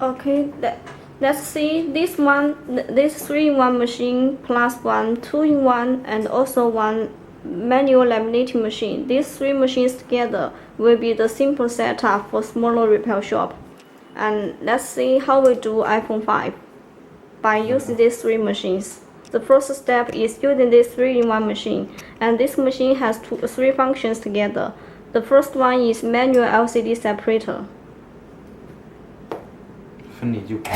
Okay, let's see this one, this 3-in-1 machine plus one 2-in-1 and also one manual laminating machine. These 3 machines together will be the simple setup for smaller repair shop. And let's see how we do iPhone 5 by using these 3 machines. The first step is using this 3-in-1 machine, and this machine has 3 functions together. The first one is manual LCD separator. Okay.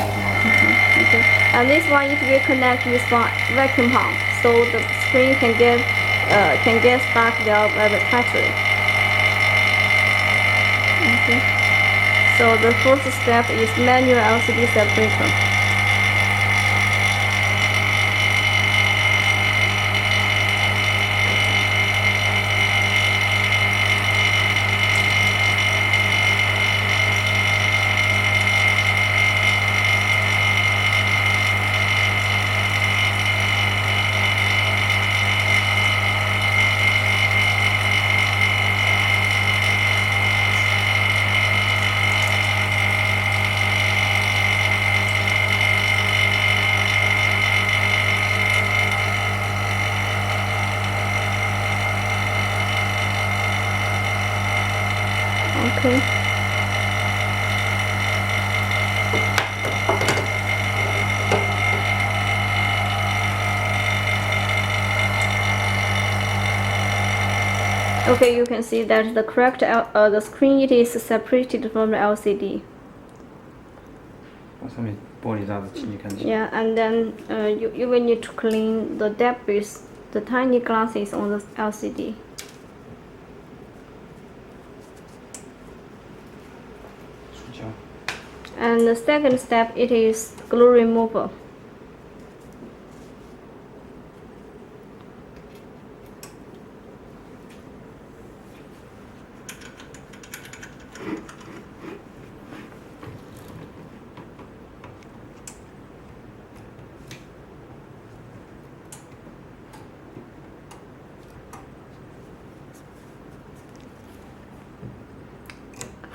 And this one it will connect with one vacuum pump, so the screen can get stuck there by the battery. Okay. So the first step is manual LCD separator. Okay. Okay, you can see that the correct the screen it is separated from the LCD. Yeah, and then you will need to clean the debris, the tiny glasses on the LCD. And the second step it is glue remover.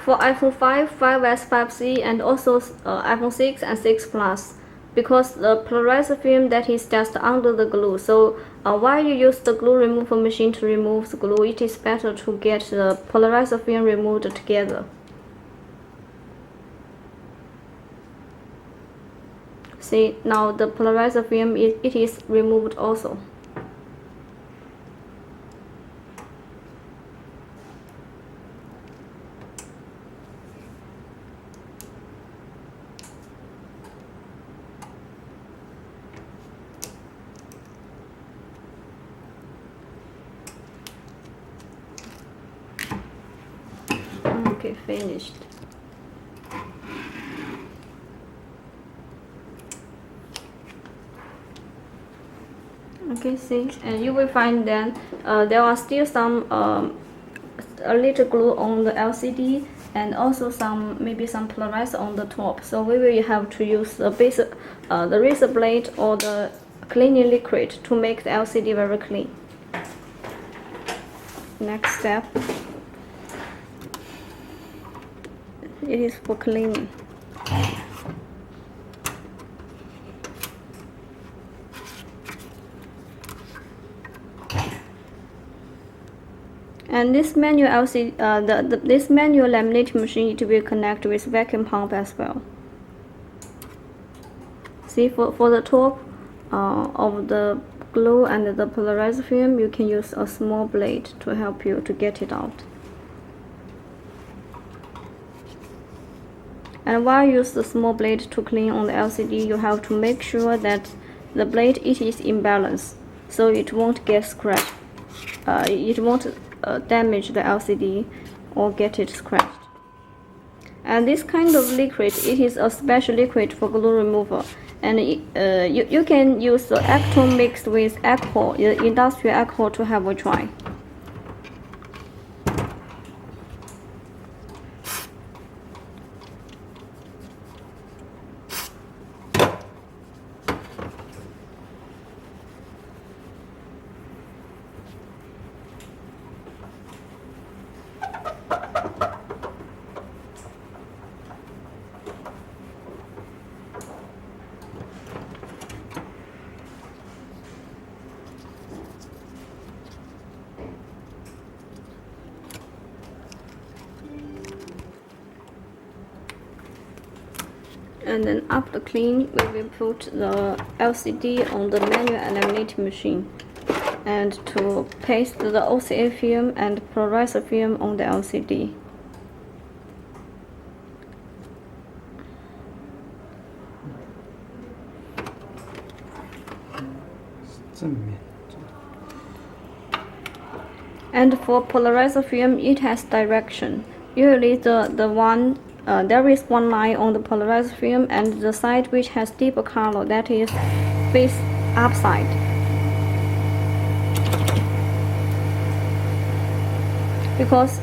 For iPhone 5, 5S, 5C, and also iPhone 6 and 6 Plus, because the polarizer film that is just under the glue. So while you use the glue removal machine to remove the glue, it is better to get the polarizer film removed together. See, now the polarizer film it is removed also. Okay, finished. Okay, see, and you will find that there are still some a little glue on the LCD and also maybe some polarizer on the top. So we will have to use the razor blade or the cleaning liquid to make the LCD very clean. Next step, it is for cleaning. And this manual this manual laminating machine it will connect with vacuum pump as well. See, for the top of the glue and the polarizer film, you can use a small blade to help you to get it out. And while you use the small blade to clean on the LCD, you have to make sure that the blade it is in balance, so it won't get scratched. It won't damage the LCD or get it scratched. And this kind of liquid, it is a special liquid for glue removal, and you can use the acetone mixed with alcohol, industrial alcohol, to have a try. And then after clean, we will put the LCD on the manual laminating machine, and to paste the OCA film and polarizer film on the LCD. And for polarizer film, it has direction. Usually there is one line on the polarizer film, and the side which has deeper color, that is face upside. Because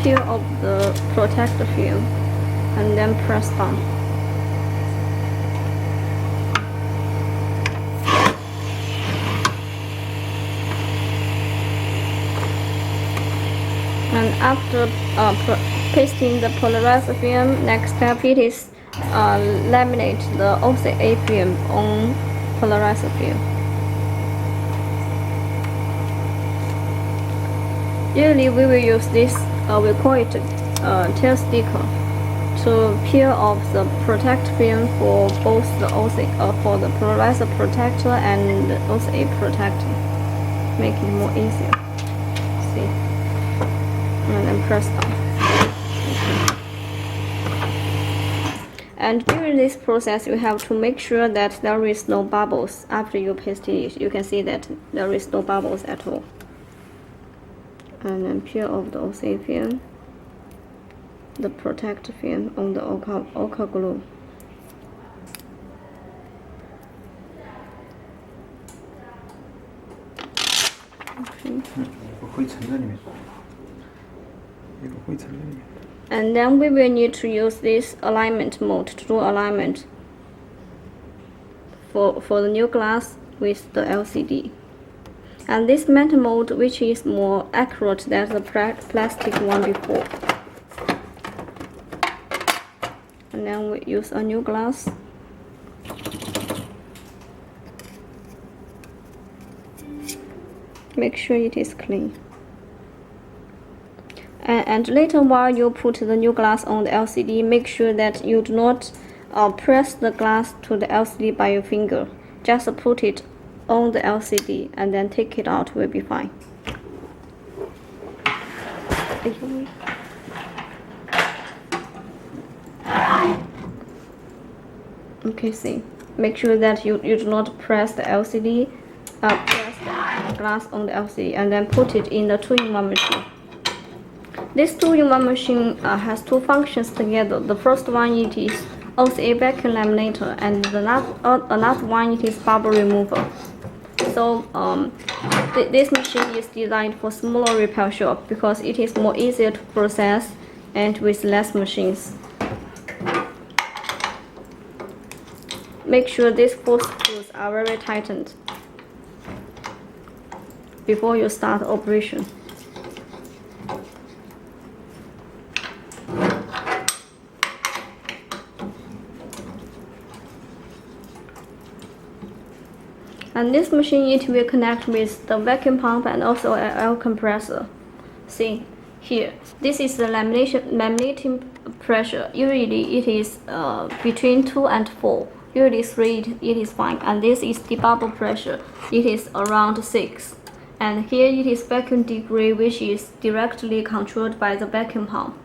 peel off the protector film and then press down. And after pasting the polarizer film, next step it is laminate the OCA film on polarizer film. Usually we will use this, we call it tail sticker, to peel off the protect film for both the for the polarizer protector and the OCA protector, make it more easier. See, and then press down. Okay. And during this process, you have to make sure that there is no bubbles after you paste it. You can see that there is no bubbles at all. And then peel off the OCA film, the protect film on the ochre glue. Okay. And then we will need to use this alignment mode to do alignment for the new glass with the LCD. And this metal mold, which is more accurate than the plastic one before. And then we use a new glass. Make sure it is clean. And later, while you put the new glass on the LCD, make sure that you do not press the glass to the LCD by your finger. Just put it on the LCD and then take it out, will be fine. Okay, see. Make sure that you do not press the LCD, press the glass on the LCD and then put it in the 2-in-1 machine. This 2-in-1 machine has two functions together. The first one, it is OCA vacuum laminator, and another one, it is bubble remover. So this machine is designed for smaller repair shop because it is more easier to process and with less machines. Make sure these 4 screws are very tightened before you start operation. And this machine, it will connect with the vacuum pump and also an air compressor. See here, this is the laminating pressure. Usually it is between 2 and 4. Usually 3 it is fine. And this is the bubble pressure. It is around 6. And here it is vacuum degree, which is directly controlled by the vacuum pump.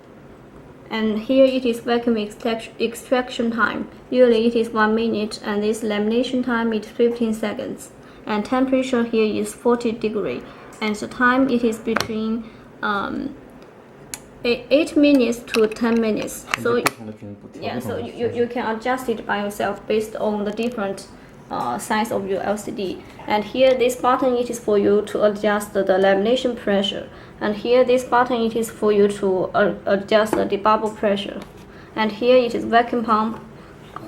And here it is vacuum extraction time. Usually it is 1 minute, and this lamination time is 15 seconds. And temperature here is 40 degrees. And the time it is between 8 minutes to 10 minutes. So yeah, so you can adjust it by yourself based on the different size of your LCD. And here this button, it is for you to adjust the lamination pressure. And here this button, it is for you to adjust the bubble pressure. And here it is vacuum pump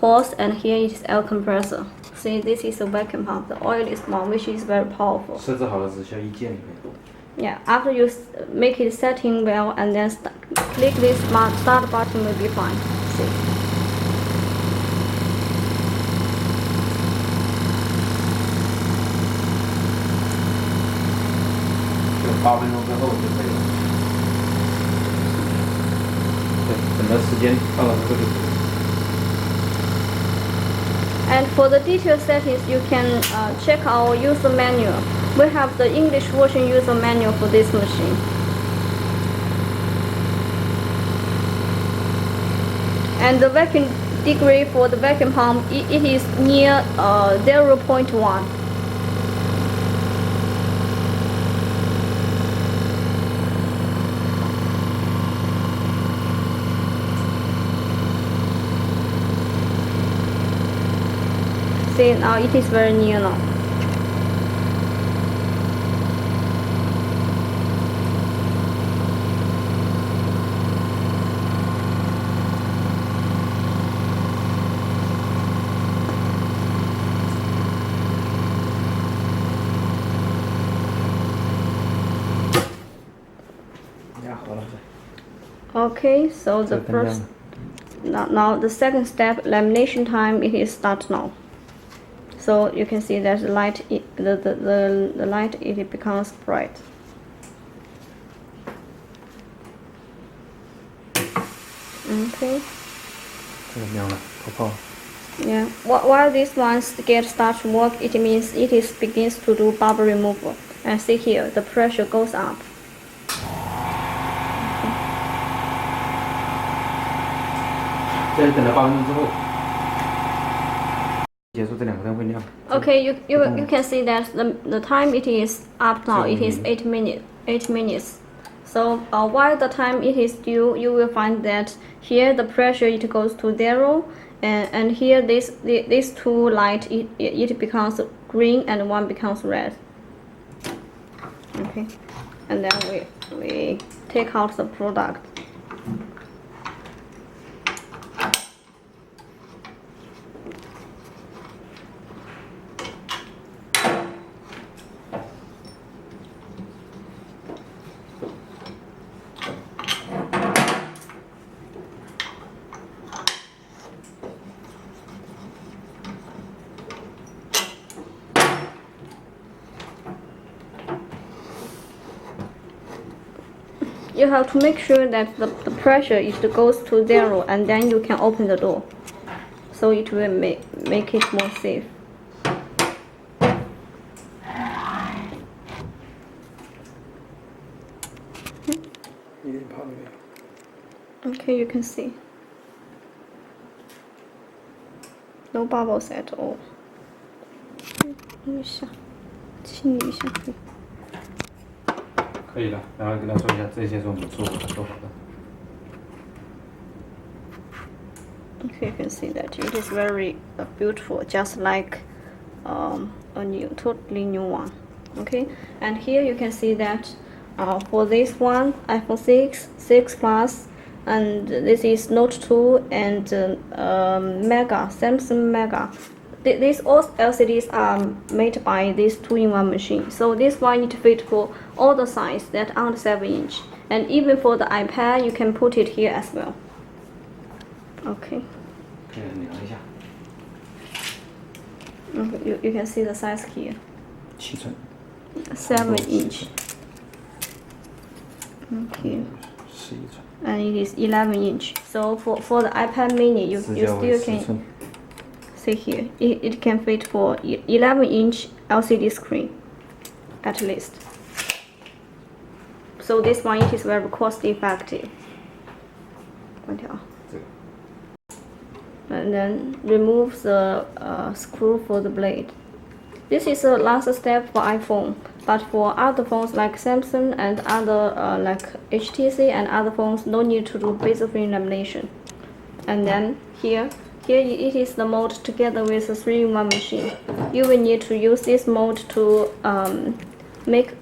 hose, and here it is air compressor. See, this is a vacuum pump. The oil is small, which is very powerful. 设置好了只需要一键就可以。 Yeah, after you make it setting well and then click this start button will be fine. See. 就8分钟之后就可以了。对，等到时间到了之后就可以了。 And for the detailed settings, you can check our user manual. We have the English version user manual for this machine. And the vacuum degree for the vacuum pump, it is near 0.1. See, now it is very near now. Okay, so the first, now the second step, lamination time, it is start now. So you can see that the light, the light, it becomes bright. Okay. Yeah. While these ones get start to work, it means it is begins to do bubble removal. And see here, the pressure goes up. 这等了8分钟之后，结束这两个灯会亮。Okay, you can see that the time it is up now. It is 8 minutes. So while the time it is due, you will find that here the pressure it goes to 0, and here these two light it becomes green and one becomes red. Okay, and then we take out the product. You have to make sure that the pressure it goes to 0, and then you can open the door, so it will make it more safe. Okay, you can see no bubbles at all. 清理一下可以。可以了，然后跟他说一下，这些是我们做好的。 Okay, you can see that it is very beautiful, just like a totally new one. Okay, and here you can see that for this one, iPhone 6, 6 Plus, and this is Note 2 and Mega, Samsung Mega. These all LCDs are made by this 2-in-1 machine. So this one it fit for all the size that aren't 7-inch, and even for the iPad, you can put it here as well. Okay. Okay, you can see the size here. 7寸。7-inch. Okay. 11寸。 And it is 11-inch. So for the iPad Mini, you still can see here. It can fit for 11-inch LCD screen, at least. So this one it is very cost effective. And then remove the screw for the blade. This is the last step for iPhone, but for other phones like Samsung and other like HTC and other phones, no need to do bezel frame lamination. And then here Here it is the mold together with the 3-in-1 machine. You will need to use this mold to make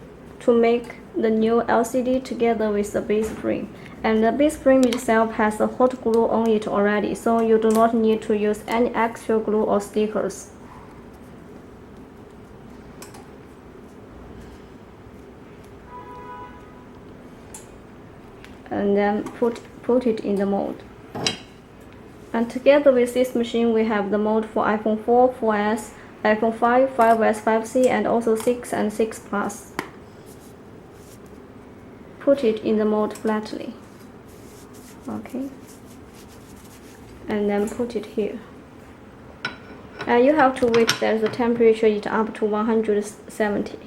the new LCD together with the base frame. And the base frame itself has a hot glue on it already, so you do not need to use any extra glue or stickers. And then put it in the mold. And together with this machine, we have the mold for iPhone 4, 4S, iPhone 5, 5S, 5C, and also 6 and 6 Plus. Put it in the mold flatly. Okay. And then put it here. And you have to wait that the temperature is up to 170.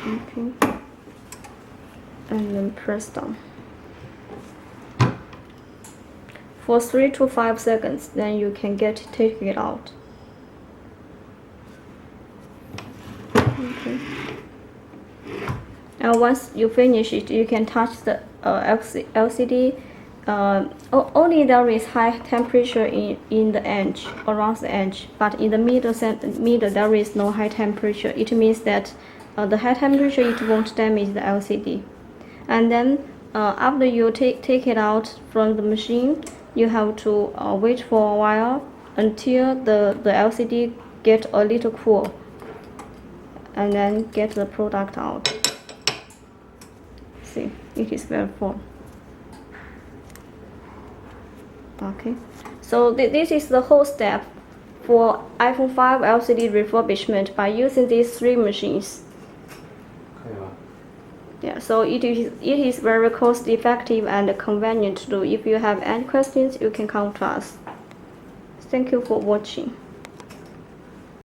Okay. And then press down for 3 to 5 seconds, then you can take it out. Okay. And once you finish it, you can touch the LCD. Only there is high temperature in the edge, around the edge, but in the middle there is no high temperature. It means that the high temperature, it won't damage the LCD. And then after you take it out from the machine, you have to wait for a while until the LCD get a little cool, and then get the product out. See, it is very full. Okay, so this is the whole step for iPhone 5 LCD refurbishment by using these 3 machines. Yeah, so it is very cost effective and convenient to do. If you have any questions, you can come to us. Thank you for watching.